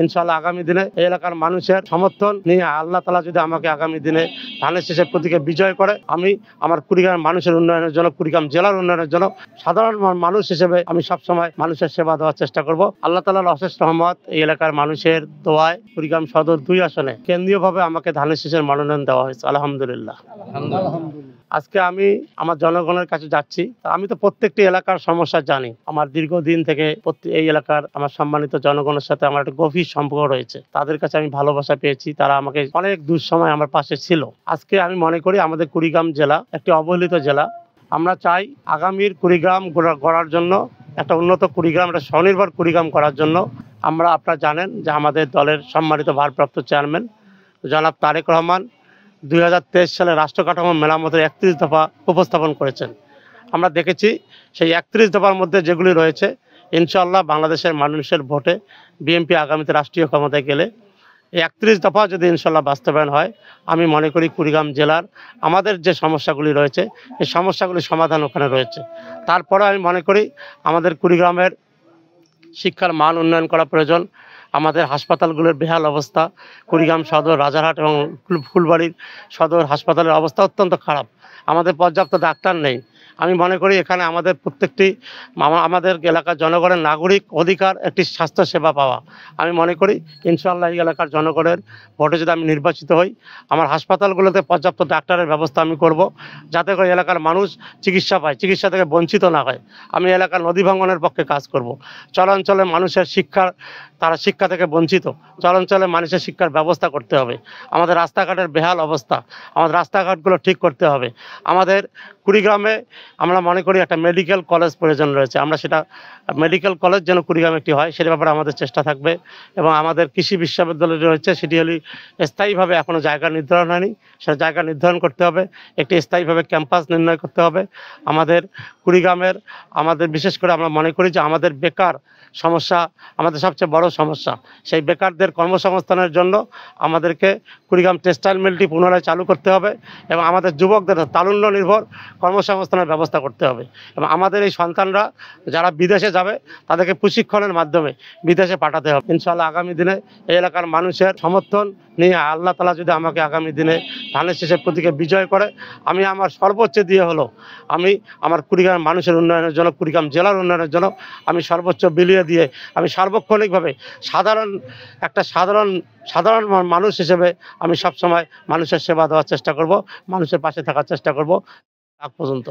ইনশাআল্লাহ আগামী দিনে এই এলাকার মানুষের সমর্থন নিয়ে আল্লাহ তাআলা যদি আমাকে আগামী দিনে ধানের শীষের প্রতীকে বিজয় করে, আমি আমার কুড়িগ্রাম মানুষের উন্নয়নের জন্য, কুড়িগ্রাম জেলার উন্নয়নের জন্য সাধারণ মানুষ হিসেবে আমি সবসময় মানুষের সেবা দেওয়ার চেষ্টা করব। আল্লাহ তাআলার অশেষ রহমত, এই এলাকার মানুষের দোয়ায় কুড়িগ্রাম সদর 2 আসনে কেন্দ্রীয়ভাবে আমাকে ধানের শীষের মনোনয়ন দেওয়া হয়েছে। আলহামদুলিল্লাহ। আজকে আমি আমার জনগণের কাছে যাচ্ছি। আমি তো প্রত্যেকটি এলাকার সমস্যা জানি। আমার দীর্ঘদিন থেকে এই এলাকার আমার সম্মানিত জনগণের সাথে আমার একটা গভীর সম্পর্ক রয়েছে। তাদের কাছে আমি ভালোবাসা পেয়েছি, তারা আমাকে অনেক দুঃসময় আমার পাশে ছিল। আজকে আমি মনে করি আমাদের কুড়িগ্রাম জেলা একটি অবহেলিত জেলা। আমরা চাই আগামীর কুড়িগ্রাম গড়ার জন্য, একটা উন্নত কুড়িগ্রাম, একটা স্বনির্ভর কুড়িগ্রাম করার জন্য আপনারা জানেন যে আমাদের দলের সম্মানিত ভারপ্রাপ্ত চেয়ারম্যান জনাব তারেক রহমান 2023 সালে রাষ্ট্র কাঠামো মেরামতের 31 দফা উপস্থাপন করেছেন। আমরা দেখেছি সেই 31 দফার মধ্যে যেগুলি রয়েছে, ইনশাআল্লাহ বাংলাদেশের মানুষের ভোটে বিএনপি আগামীতে রাষ্ট্রীয় ক্ষমতায় গেলে এই 31 দফা যদি ইনশাআল্লাহ বাস্তবায়ন হয়, আমি মনে করি কুড়িগ্রাম জেলার আমাদের যে সমস্যাগুলি রয়েছে, এই সমস্যাগুলির সমাধান ওখানে রয়েছে। তারপরে আমি মনে করি আমাদের কুড়িগ্রামের শিক্ষার মান উন্নয়ন করা প্রয়োজন। আমাদের হাসপাতালগুলোর বেহাল অবস্থা, কুড়িগ্রাম সদর, রাজারহাট এবং ফুলবাড়ির সদর হাসপাতালের অবস্থা অত্যন্ত খারাপ। আমাদের পর্যাপ্ত ডাক্তার নেই। আমি মনে করি এখানে আমাদের প্রত্যেকটি আমাদের এলাকার জনগণের নাগরিক অধিকার একটি স্বাস্থ্য সেবা পাওয়া। আমি মনে করি ইনশাআল্লাহ এই এলাকার জনগণের ভোটে যদি আমি নির্বাচিত হই, আমার হাসপাতালগুলোতে পর্যাপ্ত ডাক্তারের ব্যবস্থা আমি করব, যাতে করে এলাকার মানুষ চিকিৎসা পায়, চিকিৎসা থেকে বঞ্চিত না হয়। আমি এলাকার নদী ভাঙনের পক্ষে কাজ করব। চলাঞ্চলে মানুষের তারা শিক্ষা থেকে বঞ্চিত, চলাঞ্চলে মানুষের শিক্ষার ব্যবস্থা করতে হবে। আমাদের রাস্তাঘাটের বেহাল অবস্থা, আমাদের রাস্তাঘাটগুলো ঠিক করতে হবে। আমাদের কুড়িগ্রামে আমরা মনে করি একটা মেডিকেল কলেজ প্রয়োজন রয়েছে। আমরা সেটা মেডিকেল কলেজ যেন কুড়িগ্রামে একটি হয়, সেটার ব্যাপারে আমাদের চেষ্টা থাকবে। এবং আমাদের কৃষি বিশ্ববিদ্যালয় রয়েছে, সেটি হলে স্থায়ীভাবে এখনও জায়গা নির্ধারণ হয়নি, সেটা জায়গা নির্ধারণ করতে হবে। একটি স্থায়ীভাবে ক্যাম্পাস নির্ণয় করতে হবে। আমাদের কুড়িগ্রামের বিশেষ করে আমরা মনে করি যে আমাদের বেকার সমস্যা আমাদের সবচেয়ে বড় সমস্যা। সেই বেকারদের কর্মসংস্থানের জন্য আমাদেরকে কুড়িগ্রাম টেক্সটাইল মিলটি পুনরায় চালু করতে হবে এবং আমাদের যুবকদের তারুণ্য নির্ভর কর্মসংস্থানের ব্যবস্থা করতে হবে। এবং আমাদের এই সন্তানরা যারা বিদেশে যাবে, তাদেরকে প্রশিক্ষণের মাধ্যমে বিদেশে পাঠাতে হবে। ইনশাআল্লাহ আগামী দিনে এই এলাকার মানুষের সমর্থন নিয়ে আল্লাহ তাআলা যদি আমাকে আগামী দিনে ধানের শীষের প্রতীকে বিজয় করে, আমি আমার সর্বোচ্চ দিয়ে আমি আমার কুড়িগ্রাম মানুষের উন্নয়নের জন্য, কুড়িগ্রাম জেলার উন্নয়নের জন্য আমি সর্বোচ্চ বিলিয়ে দিয়ে আমি সার্বক্ষণিকভাবে সাধারণ মানুষ হিসেবে আমি সবসময় মানুষের সেবা দেওয়ার চেষ্টা করব, মানুষের পাশে থাকার চেষ্টা করব আগ পর্যন্ত।